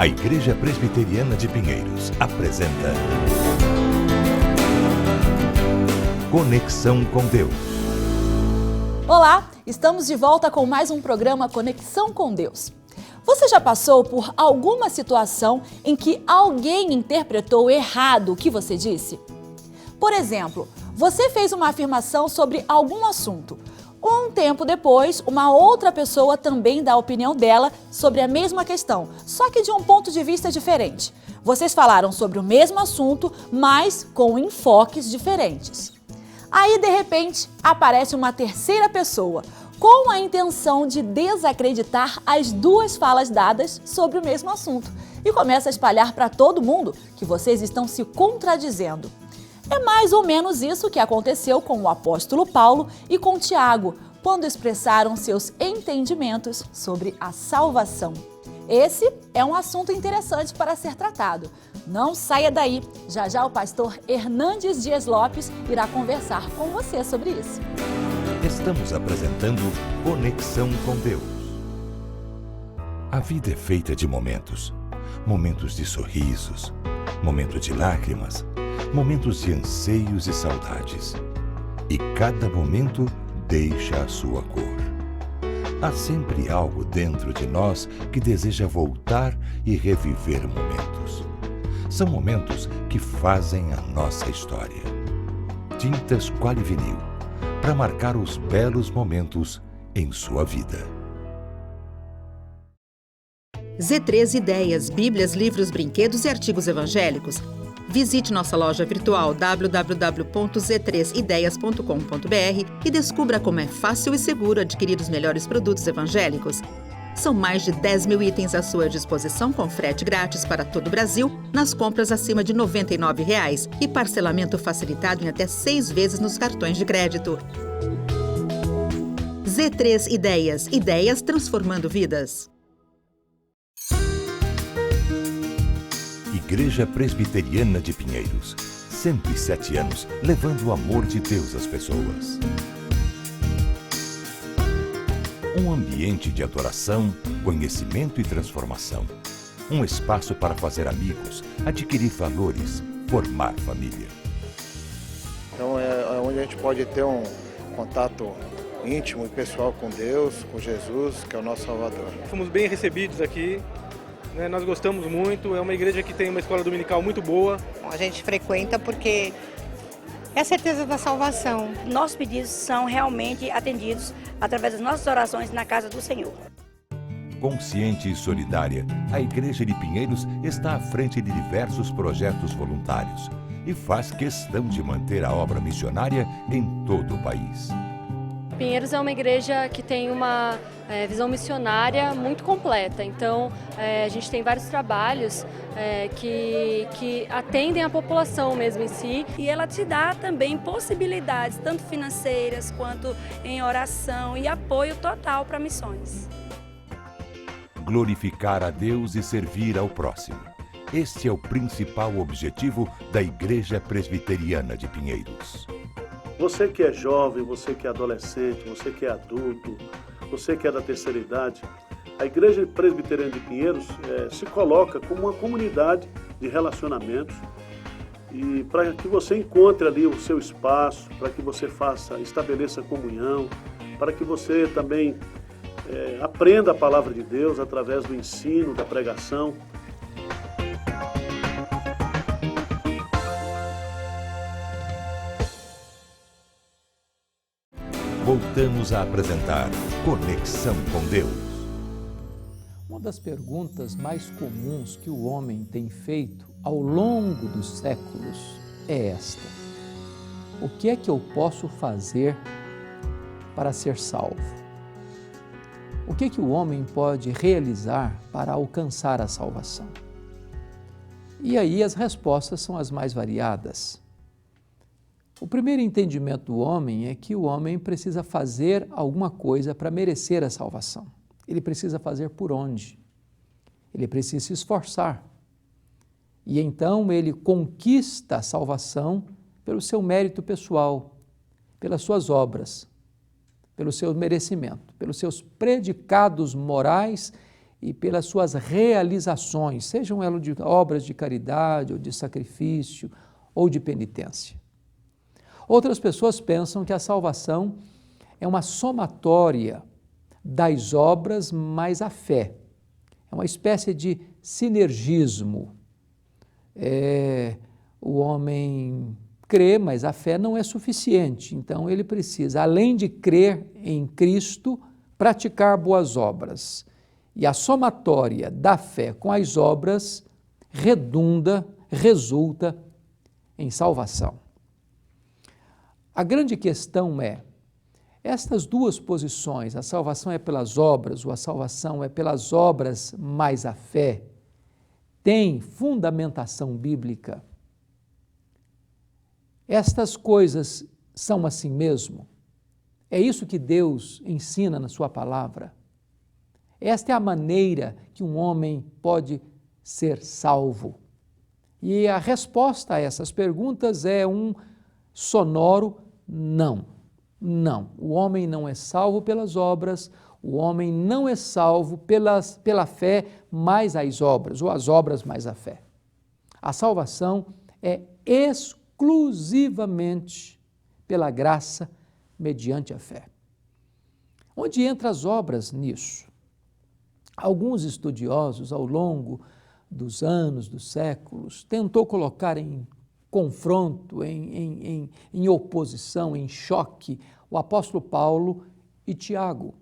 A Igreja Presbiteriana de Pinheiros apresenta Conexão com Deus. Olá, estamos de volta com mais um programa Conexão com Deus. Você já passou por alguma situação em que alguém interpretou errado o que você disse? Por exemplo, você fez uma afirmação sobre algum assunto. Um tempo depois, uma outra pessoa também dá a opinião dela sobre a mesma questão, só que de um ponto de vista diferente. Vocês falaram sobre o mesmo assunto, mas com enfoques diferentes. Aí, de repente, aparece uma terceira pessoa, com a intenção de desacreditar as duas falas dadas sobre o mesmo assunto e começa a espalhar para todo mundo que vocês estão se contradizendo. É mais ou menos isso que aconteceu com o apóstolo Paulo e com Tiago, quando expressaram seus entendimentos sobre a salvação. Esse é um assunto interessante para ser tratado. Não saia daí, já o pastor Hernandes Dias Lopes irá conversar com você sobre isso. Estamos apresentando Conexão com Deus. A vida é feita de momentos. Momentos de sorrisos, momentos de lágrimas, momentos de anseios e saudades. E cada momento deixa a sua cor. Há sempre algo dentro de nós que deseja voltar e reviver momentos. São momentos que fazem a nossa história. Tintas Qualivinil, para marcar os belos momentos em sua vida. Z3 Ideias, Bíblias, livros, brinquedos e artigos evangélicos. Visite nossa loja virtual www.z3ideias.com.br e descubra como é fácil e seguro adquirir os melhores produtos evangélicos. São mais de 10 mil itens à sua disposição com frete grátis para todo o Brasil nas compras acima de R$ 99 e parcelamento facilitado em até 6 vezes nos cartões de crédito. Z3 Ideias, ideias transformando vidas. Igreja Presbiteriana de Pinheiros, 107 anos levando o amor de Deus às pessoas. Um ambiente de adoração, conhecimento e transformação. Um espaço para fazer amigos, adquirir valores, formar família. Então é onde a gente pode ter um contato íntimo e pessoal com Deus, com Jesus, que é o nosso Salvador. Fomos bem recebidos aqui. Nós gostamos muito, é uma igreja que tem uma escola dominical muito boa. A gente frequenta porque é a certeza da salvação. Nossos pedidos são realmente atendidos através das nossas orações na casa do Senhor. Consciente e solidária, a Igreja de Pinheiros está à frente de diversos projetos voluntários e faz questão de manter a obra missionária em todo o país. Pinheiros é uma igreja que tem uma visão missionária muito completa, então a gente tem vários trabalhos que atendem a população mesmo em si. E ela te dá também possibilidades, tanto financeiras quanto em oração e apoio total para missões. Glorificar a Deus e servir ao próximo. Este é o principal objetivo da Igreja Presbiteriana de Pinheiros. Você que é jovem, você que é adolescente, você que é adulto, você que é da terceira idade, a Igreja Presbiteriana de Pinheiros se coloca como uma comunidade de relacionamentos e para que você encontre ali o seu espaço, para que você estabeleça comunhão, para que você também aprenda a palavra de Deus através do ensino, da pregação. Voltamos a apresentar Conexão com Deus. Uma das perguntas mais comuns que o homem tem feito ao longo dos séculos é esta: o que é que eu posso fazer para ser salvo? O que é que o homem pode realizar para alcançar a salvação? E aí as respostas são as mais variadas. O primeiro entendimento do homem é que o homem precisa fazer alguma coisa para merecer a salvação. Ele precisa fazer por onde? Ele precisa se esforçar. E então ele conquista a salvação pelo seu mérito pessoal, pelas suas obras, pelo seu merecimento, pelos seus predicados morais e pelas suas realizações, sejam elas de obras de caridade, ou de sacrifício, ou de penitência. Outras pessoas pensam que a salvação é uma somatória das obras mais a fé. É uma espécie de sinergismo. O homem crê, mas a fé não é suficiente. Então ele precisa, além de crer em Cristo, praticar boas obras. E a somatória da fé com as obras resulta em salvação. A grande questão é, estas duas posições, a salvação é pelas obras ou a salvação é pelas obras mais a fé, tem fundamentação bíblica? Estas coisas são assim mesmo? É isso que Deus ensina na sua palavra? Esta é a maneira que um homem pode ser salvo. E a resposta a essas perguntas é um sonoro não. Não. O homem não é salvo pelas obras, o homem não é salvo pela fé mais as obras, ou as obras mais a fé. A salvação é exclusivamente pela graça mediante a fé. Onde entram as obras nisso? Alguns estudiosos, ao longo dos anos, dos séculos, tentou colocar em confronto, em oposição, em choque, o apóstolo Paulo e Tiago.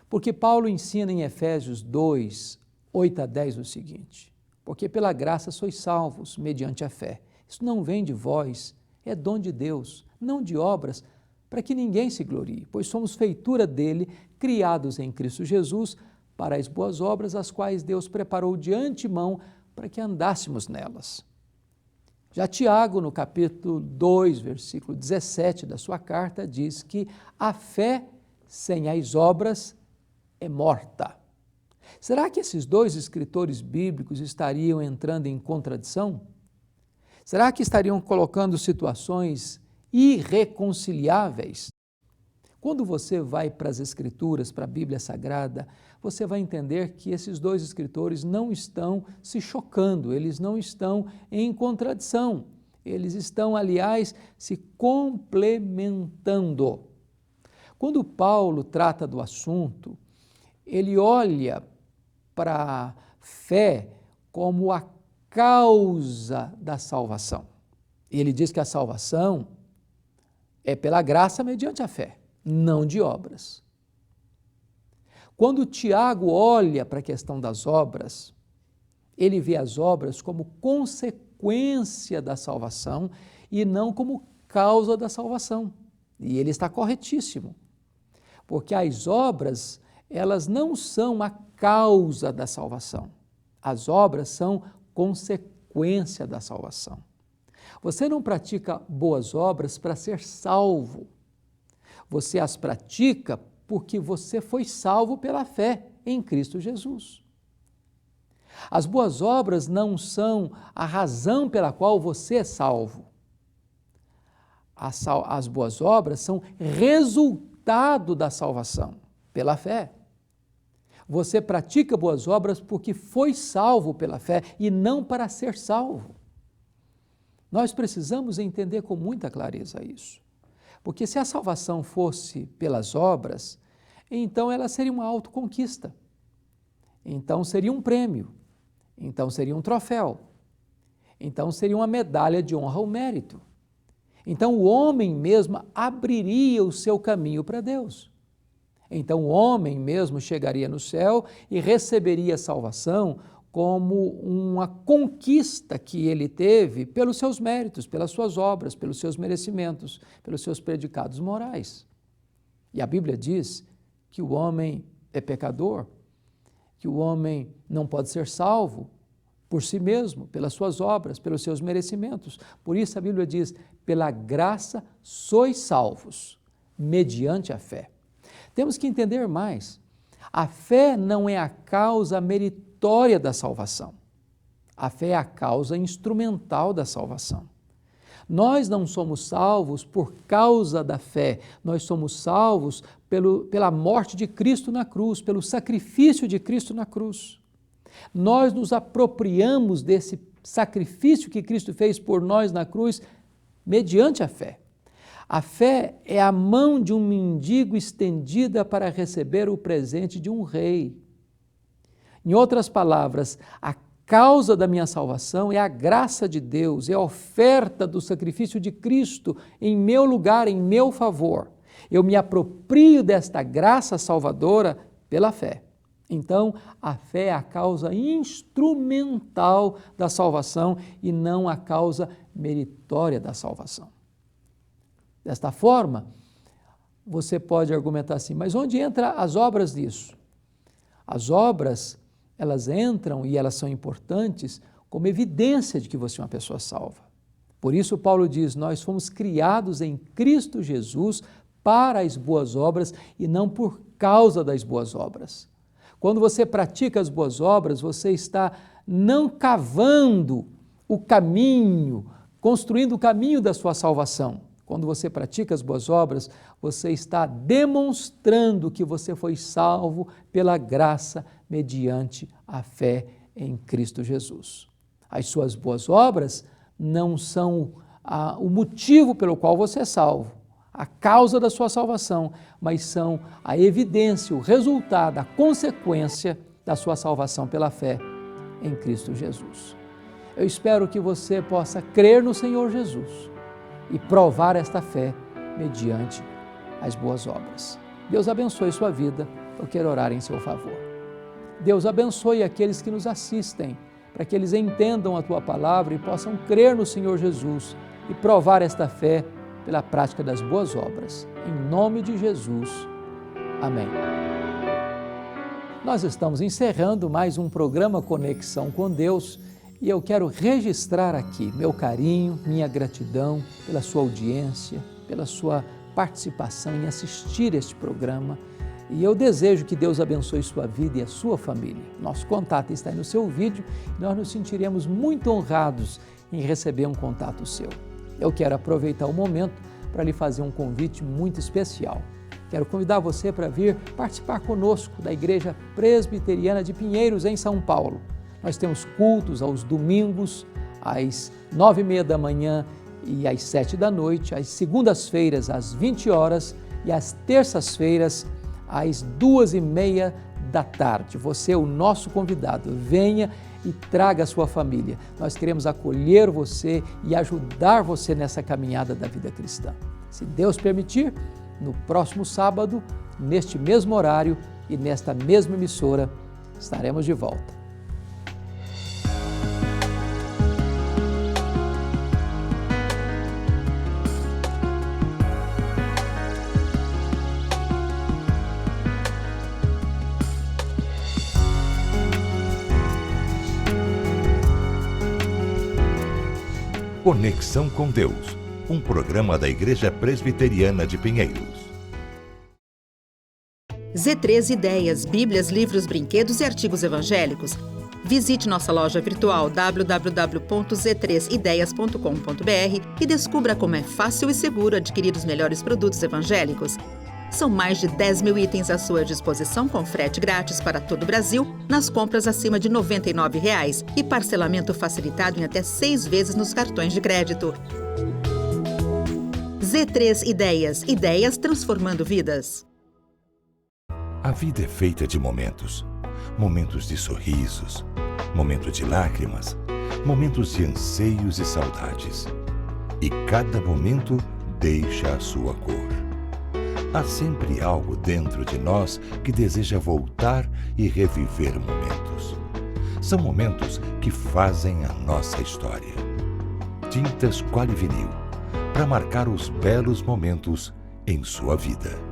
Porque Paulo ensina em Efésios 2, 8 a 10 o seguinte: porque pela graça sois salvos, mediante a fé. Isso não vem de vós, é dom de Deus, não de obras, para que ninguém se glorie, pois somos feitura dele, criados em Cristo Jesus, para as boas obras, as quais Deus preparou de antemão para que andássemos nelas. Já Tiago, no capítulo 2, versículo 17 da sua carta, diz que a fé sem as obras é morta. Será que esses dois escritores bíblicos estariam entrando em contradição? Será que estariam colocando situações irreconciliáveis? Quando você vai para as Escrituras, para a Bíblia Sagrada, você vai entender que esses dois escritores não estão se chocando, eles não estão em contradição, eles estão, aliás, se complementando. Quando Paulo trata do assunto, ele olha para a fé como a causa da salvação. Ele diz que a salvação é pela graça mediante a fé, não de obras. Quando Tiago olha para a questão das obras, ele vê as obras como consequência da salvação e não como causa da salvação. E ele está corretíssimo, porque as obras, elas não são a causa da salvação. As obras são consequência da salvação. Você não pratica boas obras para ser salvo. Você as pratica porque você foi salvo pela fé em Cristo Jesus. As boas obras não são a razão pela qual você é salvo. As boas obras são resultado da salvação, pela fé. Você pratica boas obras porque foi salvo pela fé e não para ser salvo. Nós precisamos entender com muita clareza isso. Porque se a salvação fosse pelas obras, então ela seria uma autoconquista. Então seria um prêmio. Então seria um troféu. Então seria uma medalha de honra ao mérito. Então o homem mesmo abriria o seu caminho para Deus. Então o homem mesmo chegaria no céu e receberia a salvação como uma conquista que ele teve pelos seus méritos, pelas suas obras, pelos seus merecimentos, pelos seus predicados morais. E a Bíblia diz que o homem é pecador, que o homem não pode ser salvo por si mesmo, pelas suas obras, pelos seus merecimentos. Por isso a Bíblia diz: pela graça sois salvos, mediante a fé. Temos que entender mais. A fé não é a causa meritória da salvação. A fé é a causa instrumental da salvação. Nós não somos salvos por causa da fé, nós somos salvos pela morte de Cristo na cruz, pelo sacrifício de Cristo na cruz. Nós nos apropriamos desse sacrifício que Cristo fez por nós na cruz mediante a fé. A fé é a mão de um mendigo estendida para receber o presente de um rei. Em outras palavras, a causa da minha salvação é a graça de Deus, é a oferta do sacrifício de Cristo em meu lugar, em meu favor. Eu me aproprio desta graça salvadora pela fé. Então, a fé é a causa instrumental da salvação e não a causa meritória da salvação. Desta forma, você pode argumentar assim, mas onde entram as obras disso? As obras, elas entram e elas são importantes como evidência de que você é uma pessoa salva. Por isso Paulo diz, nós fomos criados em Cristo Jesus para as boas obras e não por causa das boas obras. Quando você pratica as boas obras, você está não cavando o caminho, construindo o caminho da sua salvação. Quando você pratica as boas obras, você está demonstrando que você foi salvo pela graça mediante a fé em Cristo Jesus. As suas boas obras não são o motivo pelo qual você é salvo, a causa da sua salvação, mas são a evidência, o resultado, a consequência da sua salvação pela fé em Cristo Jesus. Eu espero que você possa crer no Senhor Jesus e provar esta fé mediante as boas obras. Deus abençoe sua vida, eu quero orar em seu favor. Deus abençoe aqueles que nos assistem, para que eles entendam a Tua palavra e possam crer no Senhor Jesus e provar esta fé pela prática das boas obras. Em nome de Jesus. Amém. Nós estamos encerrando mais um programa Conexão com Deus e eu quero registrar aqui meu carinho, minha gratidão pela sua audiência, pela sua participação em assistir este programa. E eu desejo que Deus abençoe sua vida e a sua família. Nosso contato está aí no seu vídeo e nós nos sentiremos muito honrados em receber um contato seu. Eu quero aproveitar o momento para lhe fazer um convite muito especial. Quero convidar você para vir participar conosco da Igreja Presbiteriana de Pinheiros, em São Paulo. Nós temos cultos aos domingos, às 9h30 da manhã e às 7 da noite, às segundas-feiras, às 20 horas e às terças-feiras, às 2h30 da tarde. Você é o nosso convidado. Venha e traga a sua família. Nós queremos acolher você e ajudar você nessa caminhada da vida cristã. Se Deus permitir, no próximo sábado, neste mesmo horário e nesta mesma emissora, estaremos de volta. Conexão com Deus, um programa da Igreja Presbiteriana de Pinheiros. Z3 Ideias, Bíblias, livros, brinquedos e artigos evangélicos. Visite nossa loja virtual www.z3ideias.com.br e descubra como é fácil e seguro adquirir os melhores produtos evangélicos. São mais de 10 mil itens à sua disposição com frete grátis para todo o Brasil nas compras acima de R$ 99,00 e parcelamento facilitado em até 6 vezes nos cartões de crédito. Z3 Ideias. Ideias transformando vidas. A vida é feita de momentos. Momentos de sorrisos, momentos de lágrimas, momentos de anseios e saudades. E cada momento deixa a sua cor. Há sempre algo dentro de nós que deseja voltar e reviver momentos. São momentos que fazem a nossa história. Tintas Quali Vinil, para marcar os belos momentos em sua vida.